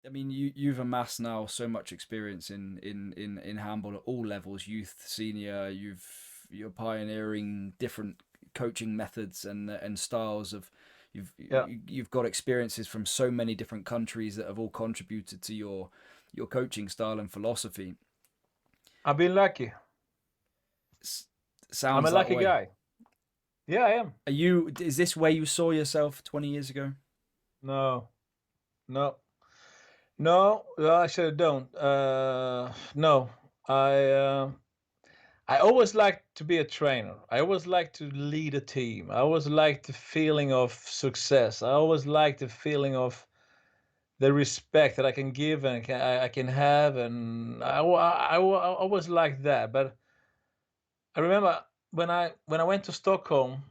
I mean, you've amassed now so much experience in handball at all levels, youth, senior. You're pioneering different coaching methods and styles of. Yeah, You've got experiences from so many different countries that have all contributed to your coaching style and philosophy. I've been lucky. S- I'm a Sounds that lucky way. guy. Yeah, I am. Are you? Is this where you saw yourself 20 years ago? No, no, no. Well, actually, don't. No, I. I always liked to be a trainer. I always liked to lead a team. I always liked the feeling of success. I always liked the feeling of the respect that I can give and I can have, and I always liked that. But I remember when I went to Stockholm,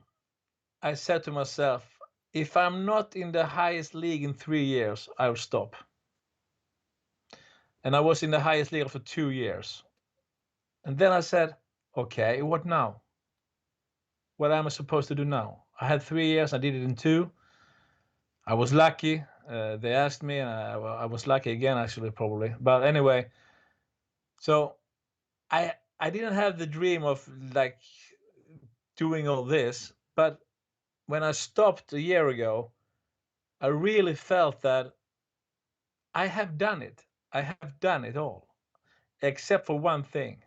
I said to myself, if I'm not in the highest league in 3 years, I'll stop. And I was in the highest league for 2 years. And then I said, okay, what now? What am I supposed to do now? I had 3 years, I did it in two. I was lucky. They asked me, and I was lucky again, actually, probably. But anyway, so I didn't have the dream of like doing all this, but when I stopped a year ago, I really felt that I have done it. I have done it all, except for one thing.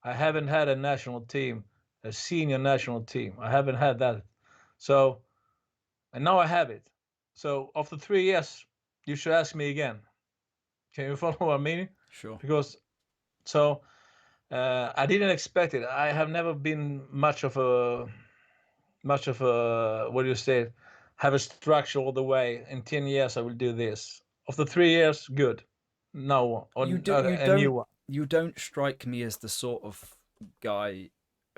I haven't had a national team, a senior national team. I haven't had that. So, and now I have it. So, after 3 years, you should ask me again. Can you follow what I mean? Sure. Because so I didn't expect it. I have never been much of a what do you say? Have a structure all the way. In 10 years, I will do this. After 3 years, good. No, You on do you a new don't one. you don't strike me as the sort of guy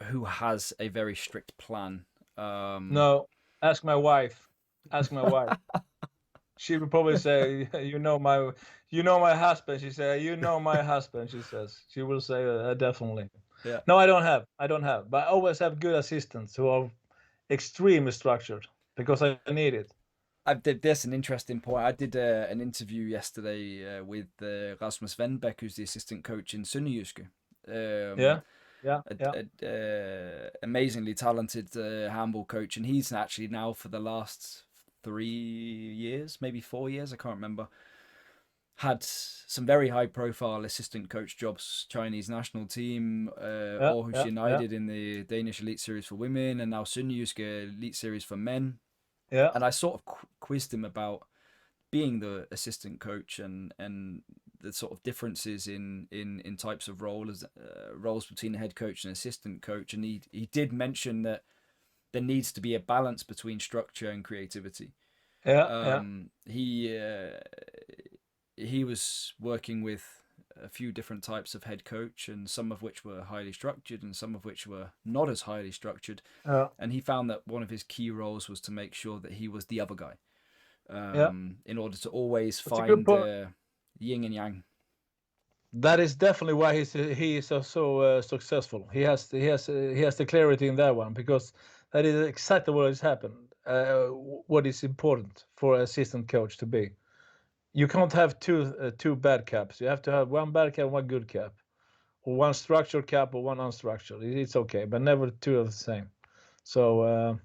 who has a very strict plan. Um, No, ask my wife. Ask my wife. She would probably say, "You know my husband." She said, "You know my husband." She says, she will say, definitely. yeah, No, I don't have. I don't have. But I always have good assistants who are extremely structured because I need it. I did this an interesting point. I did an interview yesterday with Rasmus Venbeck, who's the assistant coach in Sønderjyske. Um, Yeah, yeah, yeah, amazingly talented handball coach, and he's actually now for the last 3 years, maybe 4 years, I can't remember, had some very high profile assistant coach jobs, Chinese national team, yeah, Aarhus yeah, yeah, United in the Danish Elite Series for women, and now Sønderjyske Elite Series for men. yeah, And I sort of quizzed him about being the assistant coach and the sort of differences in types of roles between the head coach and assistant coach. And he did mention that there needs to be a balance between structure and creativity. yeah, yeah. He was working with a few different types of head coach, and some of which were highly structured, and some of which were not as highly structured. Yeah, And he found that one of his key roles was to make sure that he was the other guy, yeah. in order to always That's a good find point. yin and yang. That is definitely why he is so successful. He has the clarity in that one because that is exactly what has happened. What is important for an assistant coach to be. You can't have two bad caps. You have to have one bad cap, and one good cap, or one structured cap, or one unstructured. It's okay, but never two of the same. So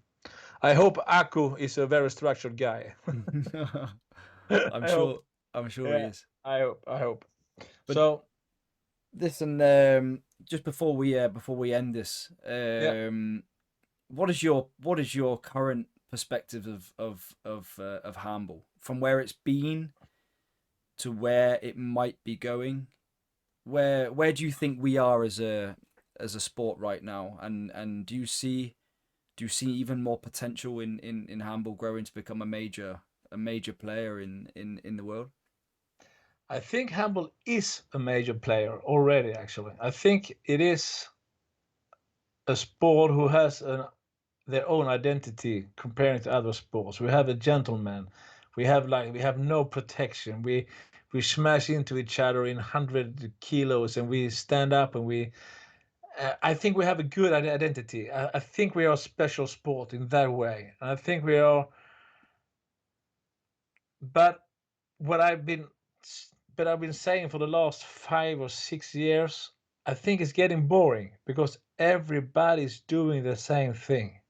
I hope Aku is a very structured guy. I'm I hope. sure. I'm sure he Yeah, is. I hope. I hope. But So listen, just before we end this, yeah, what is your current perspective of handball from where it's been to where it might be going? Where do you think we are as a sport right now? And do you see even more potential in handball growing to become a major player in the world? I think handball is a major player already. Actually, I think it is a sport who has their own identity comparing to other sports. We have a gentleman. We have no protection. We smash into each other in 100 kilos, and we stand up and we. I think we have a good identity. I think we are a special sport in that way. And I think we are. But what I've been but I've been saying for the last 5 or 6 years, I think it's getting boring because everybody's doing the same thing.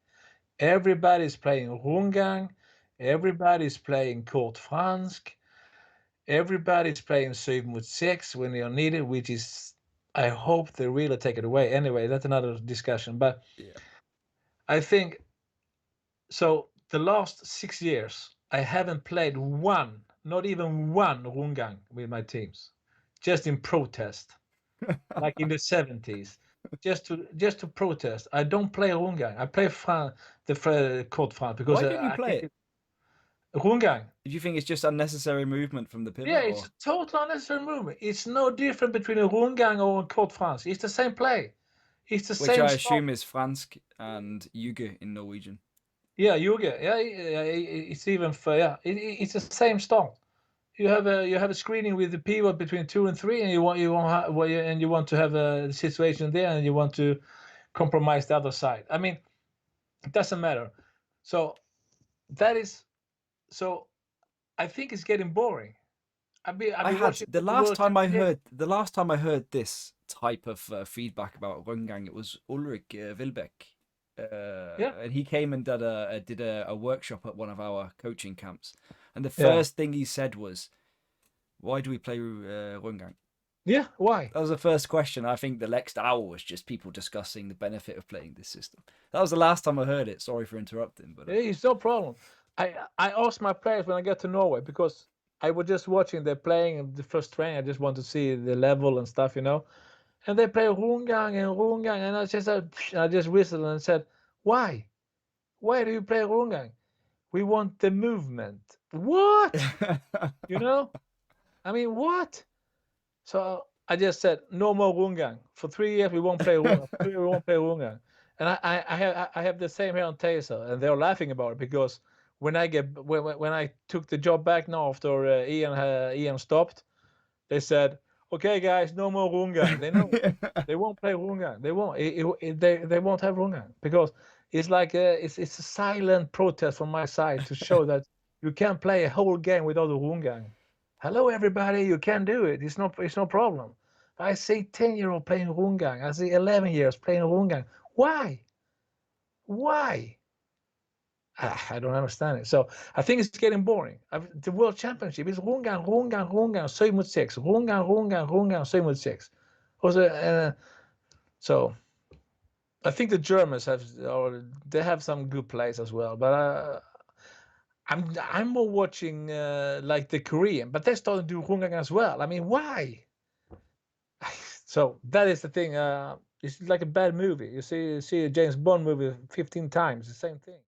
Everybody's playing Rungang, everybody's playing Court Fransk, everybody's playing 7-6 when they are needed, which is, I hope they really take it away. Anyway, that's another discussion. But Yeah. I think so. The last 6 years, I haven't played one, not even one Rungang with my teams, just in protest, like in the 70s, just to protest. I don't play Rungang. I play the Court Franc because Why don't you I play think it? Rungang. Do you think it's just unnecessary movement from the Yeah, pivot, it's or a total unnecessary movement. It's no different between a Rungang or a Court France. It's the same play. It's the which same I start. assume is Fransk and Yuge in Norwegian? Yeah, Yuge. Yeah, it's even for yeah. It's the same start. You have a screening with the pivot between 2 and 3, and you want to have a situation there, and you want to compromise the other side. I mean, it doesn't matter. So that is so. I think it's getting boring. I've I been had watching the World the last time I heard this type of feedback about Rungang, it was Ulrik Wilbeck, Yeah, and he came and did a workshop at one of our coaching camps, and the yeah, first thing he said was, "Why do we play Rungang?" yeah. Why? That was the first question. I think the next hour was just people discussing the benefit of playing this system. That was the last time I heard it. Sorry for interrupting, but It's no problem. I ask my players when I get to Norway because I was just watching them playing the first training. I just want to see the level and stuff. And they play Rungang, and I just whistled and said, "Why? Why do you play Rungang? We want the movement. What? You know? I mean, what?" So I just said, "No more Rungang. For 3 years we won't play Rungang. For 3 years we won't play Rungang." And I have the same here on Taser, and they're laughing about it because when I took the job back now after Ian stopped, they said, "Okay, guys, no more Rungang." They know they won't play Rungang. They won't. They won't have Rungang because it's like it's a silent protest from my side to show that you can't play a whole game without a Rungang. Hello, everybody, you can do it. It's no problem. I see 10-year-old playing Rungang. I see 11 years playing Rungang. Why? Why? I don't understand it. So I think it's getting boring. The World Championship is Rungang, 7-6. Rungang, 7-6. Also, so I think the Germans they have some good plays as well. But I'm more watching like the Korean, but they're starting to do Rungang as well. I mean, why? So that is the thing. It's like a bad movie. You see a James Bond movie 15 times, the same thing.